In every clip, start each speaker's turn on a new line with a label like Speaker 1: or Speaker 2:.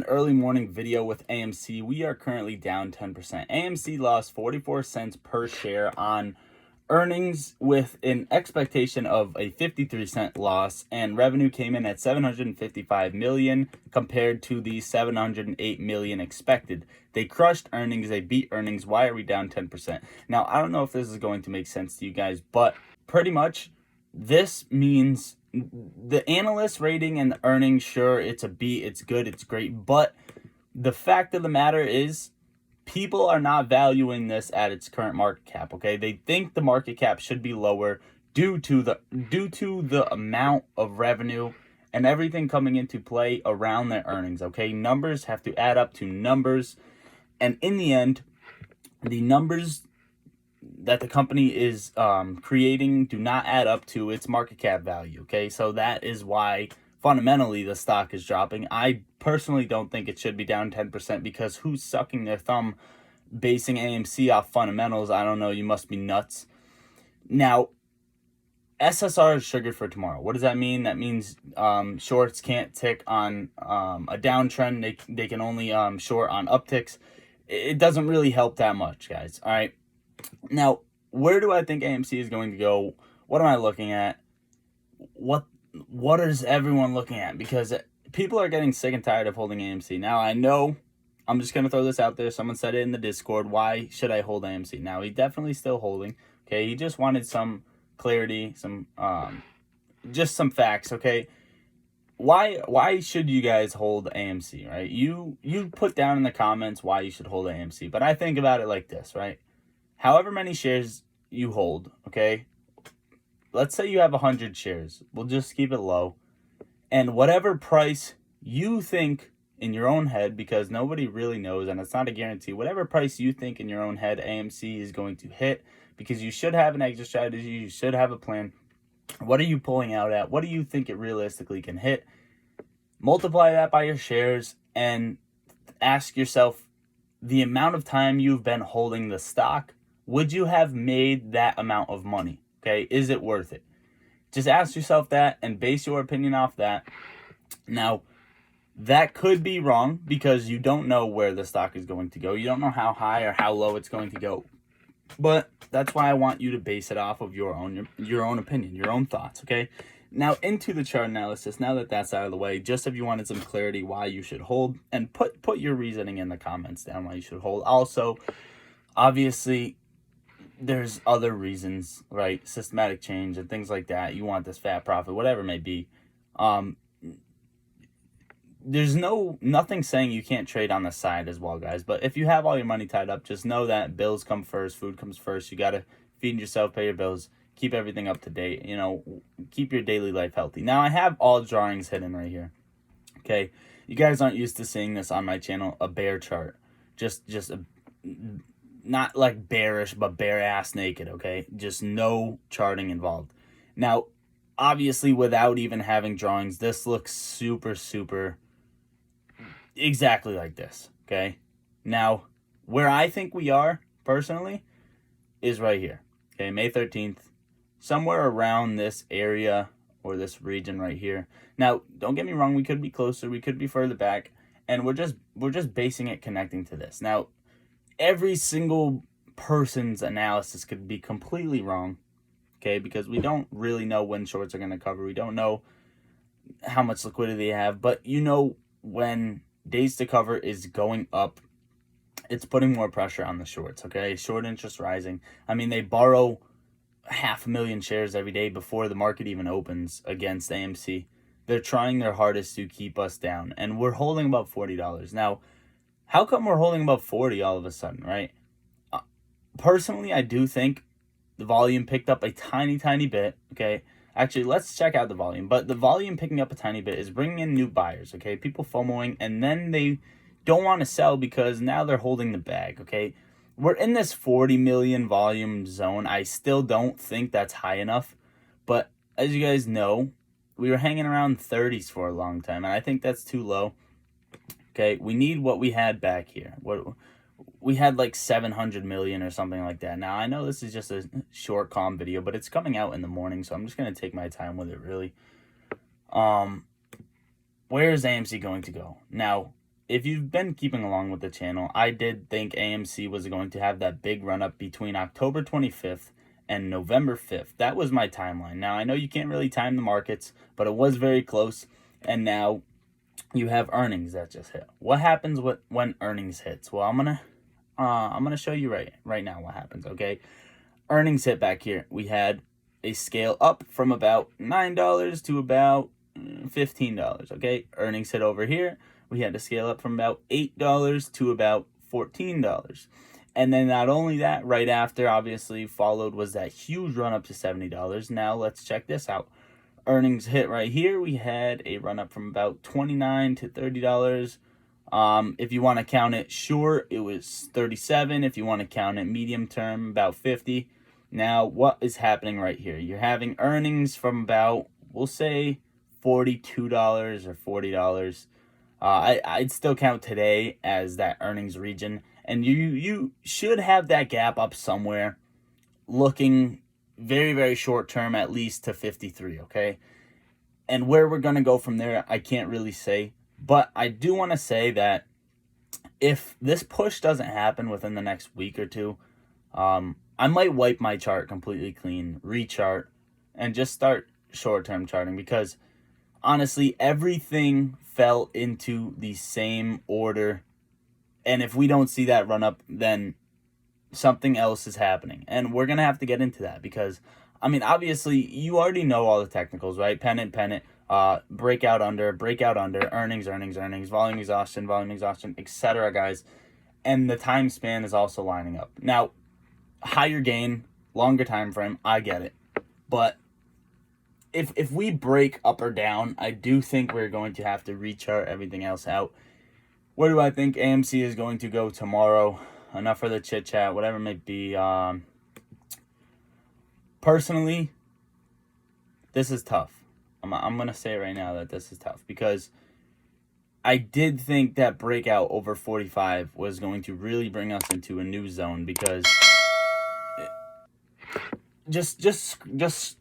Speaker 1: early morning video with AMC. We are currently down 10%. AMC lost 44 cents per share on earnings with an expectation of a 53-cent loss, and revenue came in at 755 million compared to the 708 million expected. They crushed earnings, they beat earnings. Why are we down 10%? Now, I don't know if this is going to make sense to you guys, but pretty much this means the analyst rating and the earnings, sure, it's a beat, it's good, it's great, but the fact of the matter is people are not valuing this at its current market cap, okay? They think the market cap should be lower due to the amount of revenue and everything coming into play around their earnings, okay? Numbers have to add up to numbers, and in the end, the numbers that the company is creating do not add up to its market cap value, okay? So that is why fundamentally the stock is dropping. I personally don't think it should be down 10% because who's sucking their thumb basing AMC off fundamentals? I don't know. You must be nuts. Now, SSR is triggered for tomorrow. What does that mean? That means shorts can't tick on a downtrend. They can only short on upticks. It doesn't really help that much, guys. All right. Now, where do I think AMC is going to go? What am I looking at? What is everyone looking at? Because people are getting sick and tired of holding AMC. Now, I know, I'm just going to throw this out there. Someone said it in the Discord. Why should I hold AMC? Now, he definitely still holding. Okay, he just wanted some clarity, just some facts, okay? Why should you guys hold AMC, right? You put down in the comments why you should hold AMC. But I think about it like this, right? However many shares you hold, okay? Let's say you have 100 shares. We'll just keep it low. And whatever price you think in your own head, because nobody really knows, and it's not a guarantee, whatever price you think in your own head AMC is going to hit, because you should have an exit strategy, you should have a plan. What are you pulling out at? What do you think it realistically can hit? Multiply that by your shares and ask yourself the amount of time you've been holding the stock. Would you have made that amount of money? Okay, is it worth it? Just ask yourself that and base your opinion off that. Now, that could be wrong because you don't know where the stock is going to go. You don't know how high or how low it's going to go. But that's why I want you to base it off of your own opinion, your own thoughts, okay? Now, into the chart analysis, now that that's out of the way, just if you wanted some clarity why you should hold, and put your reasoning in the comments down why you should hold. Also, obviously, there's other reasons, right? Systematic change and things like that. You want this fat profit, whatever it may be. There's nothing saying you can't trade on the side as well, guys. But if you have all your money tied up, just know that bills come first, food comes first. You got to feed yourself, pay your bills, keep everything up to date, keep your daily life healthy. Now, I have all drawings hidden right here, okay? You guys aren't used to seeing this on my channel, a bear chart. Just not like bearish, but bare ass naked, okay? Just no charting involved. Now, obviously, without even having drawings, this looks super, super exactly like this, okay? Now, where I think we are, personally, is right here, okay? May 13th, somewhere around this area or this region right here. Now, don't get me wrong, we could be closer, we could be further back, and we're just basing it connecting to this. Now, every single person's analysis could be completely wrong, okay? Because we don't really know when shorts are going to cover. We don't know how much liquidity they have. But when days to cover is going up, it's putting more pressure on the shorts, okay? Short interest rising. I mean, they borrow 500,000 shares every day before the market even opens against AMC. They're trying their hardest to keep us down. And we're holding about $40. Now, how come we're holding about 40 all of a sudden, right? Personally, I do think the volume picked up a tiny, tiny bit, okay? Actually, let's check out the volume. But the volume picking up a tiny bit is bringing in new buyers, okay? People FOMOing, and then they don't want to sell because now they're holding the bag, okay? We're in this 40 million volume zone. I still don't think that's high enough. But as you guys know, we were hanging around 30s for a long time, and I think that's too low. Okay, we need what we had back here. What we had like 700 million or something like that. Now, I know this is just a short calm video, but it's coming out in the morning, so I'm just going to take my time with it, really. Where is AMC going to go? Now, if you've been keeping along with the channel, I did think AMC was going to have that big run up between October 25th and November 5th. That was my timeline. Now, I know you can't really time the markets, but it was very close. And now you have earnings that just hit. What happens when earnings hits? Well, I'm gonna show you right now what happens. Okay, earnings hit back here. We had a scale up from about $9 to about $15. Okay, earnings hit over here. We had to scale up from about $8 to about $14. And then not only that, right after, obviously, followed was that huge run up to $70. Now, let's check this out. Earnings hit right here. We had a run up from about $29 to $30. If you want to count it short, it was 37. If you want to count it medium term, about 50. Now, what is happening right here? You're having earnings from about, we'll say, $42 or $40. I'd still count today as that earnings region. And you should have that gap up somewhere looking very, very short term, at least to 53, okay? And where we're going to go from there, I can't really say. But I do want to say that if this push doesn't happen within the next week or two, I might wipe my chart completely clean, rechart, and just start short-term charting because, honestly, everything fell into the same order. And if we don't see that run up, then something else is happening. And we're going to have to get into that because, I mean, obviously, you already know all the technicals, right? Pennant, breakout under, earnings, volume exhaustion, etc., guys. And the time span is also lining up. Now, higher gain, longer time frame, I get it. But if we break up or down, I do think we're going to have to rechart everything else out. Where do I think AMC is going to go tomorrow? Enough for the chit chat, whatever it may be. Personally, this is tough. I'm going to say right now that this is tough because I did think that breakout over 45 was going to really bring us into a new zone because just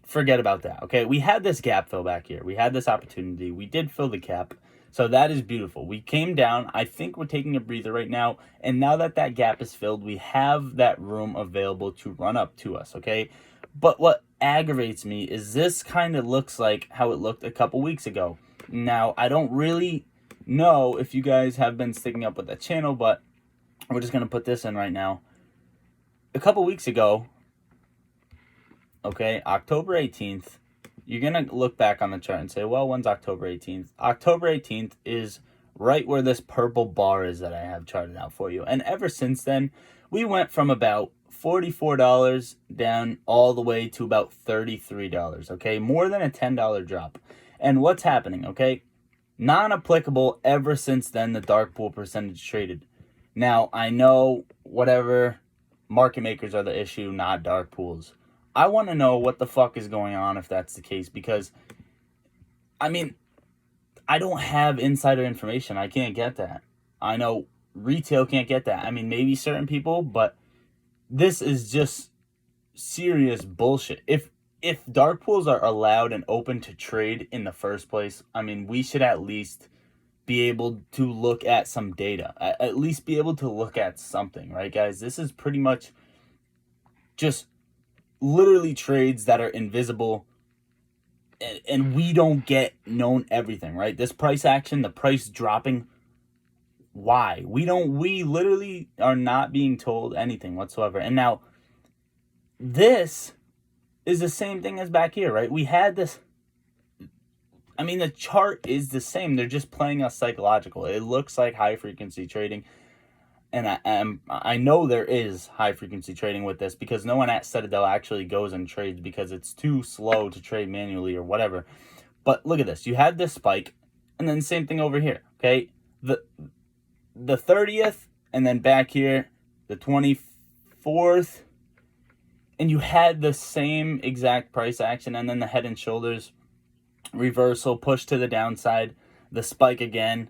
Speaker 1: forget about that, okay? We had this gap fill back here. We had this opportunity. We did fill the gap. So that is beautiful. We came down. I think we're taking a breather right now. And now that that gap is filled, we have that room available to run up to us, okay? But what aggravates me is this kind of looks like how it looked a couple weeks ago. Now, I don't really know if you guys have been sticking up with the channel, but we're just going to put this in right now. A couple weeks ago, okay, October 18th, you're going to look back on the chart and say, well, when's October 18th? October 18th is right where this purple bar is that I have charted out for you. And ever since then, we went from about $44 down all the way to about $33, okay? More than a $10 drop. And what's happening, okay? Non-applicable ever since then, the dark pool percentage traded. Now, I know whatever market makers are the issue, not dark pools. I want to know what the fuck is going on if that's the case because, I mean, I don't have insider information. I can't get that. I know retail can't get that. I mean, maybe certain people, but this is just serious bullshit. If dark pools are allowed and open to trade in the first place, I mean, we should at least be able to look at some data. At least be able to look at something, right, guys? This is pretty much just literally trades that are invisible and we don't get known everything, right? This price action, the price dropping, why? We literally are not being told anything whatsoever. And now this is the same thing as back here, right? We had this, I mean, the chart is the same. They're just playing us psychological. It looks like high frequency trading. And I know there is high frequency trading with this because no one at Citadel actually goes and trades because it's too slow to trade manually or whatever. But look at this. You had this spike and then same thing over here, okay? The 30th and then back here, the 24th. And you had the same exact price action and then the head and shoulders reversal, push to the downside, the spike again.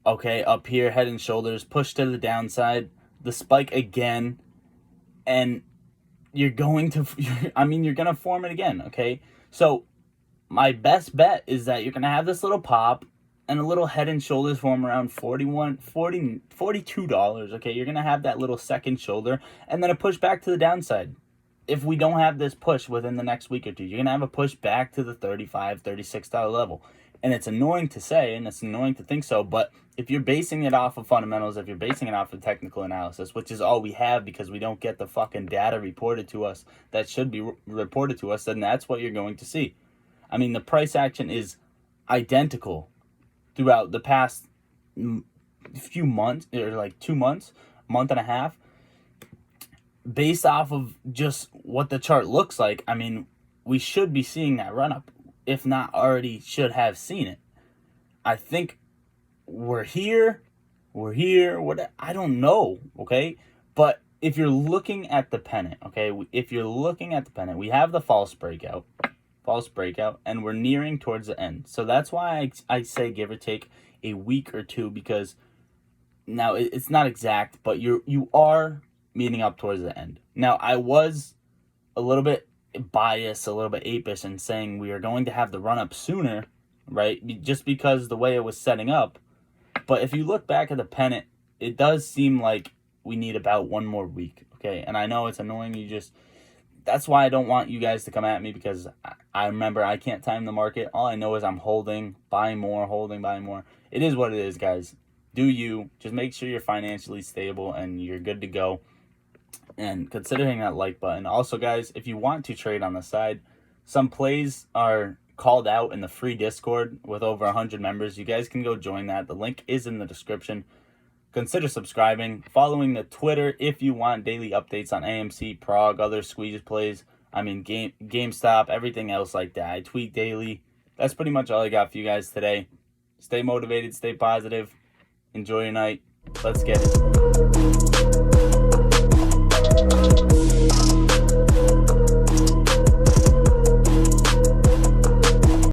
Speaker 1: Okay, up here, head and shoulders, push to the downside, the spike again, and you're going to form it again, okay? So my best bet is that you're going to have this little pop, and a little Head and Shoulders form around $42. Okay, you're going to have that little second shoulder and then a push back to the downside. If we don't have this push within the next week or two, you're going to have a push back to the $35, $36 level. And it's annoying to say, and it's annoying to think so, but if you're basing it off of fundamentals, if you're basing it off of technical analysis, which is all we have because we don't get the fucking data reported to us that should be reported to us, then that's what you're going to see. I mean, the price action is identical throughout the past few months, or like 2 months, month and a half, based off of just what the chart looks like. I mean, we should be seeing that run up, if not already should have seen it. I think we're here, what, I don't know, okay? But if you're looking at the pennant, okay, if you're looking at the pennant, we have the false breakout, and we're nearing towards the end. So that's why I say give or take a week or two, because now it's not exact, but you are meeting up towards the end. Now, I was a little bit biased, a little bit apish in saying we are going to have the run up sooner, right? Just because the way it was setting up. But if you look back at the pennant, it does seem like we need about one more week, okay? And I know it's annoying. That's why I don't want you guys to come at me, because I remember I can't time the market. All I know is I'm holding, buying more, holding, buying more. It is what it is, guys. Do you. Just make sure you're financially stable and you're good to go. And consider hitting that like button. Also, guys, if you want to trade on the side, some plays are called out in the free Discord with over 100 members. You guys can go join that. The link is in the description. Consider subscribing, following the Twitter if you want daily updates on AMC, Prague, other squeeze plays. I mean, GameStop, everything else like that. I tweet daily. That's pretty much all I got for you guys today. Stay motivated, stay positive. Enjoy your night. Let's get it.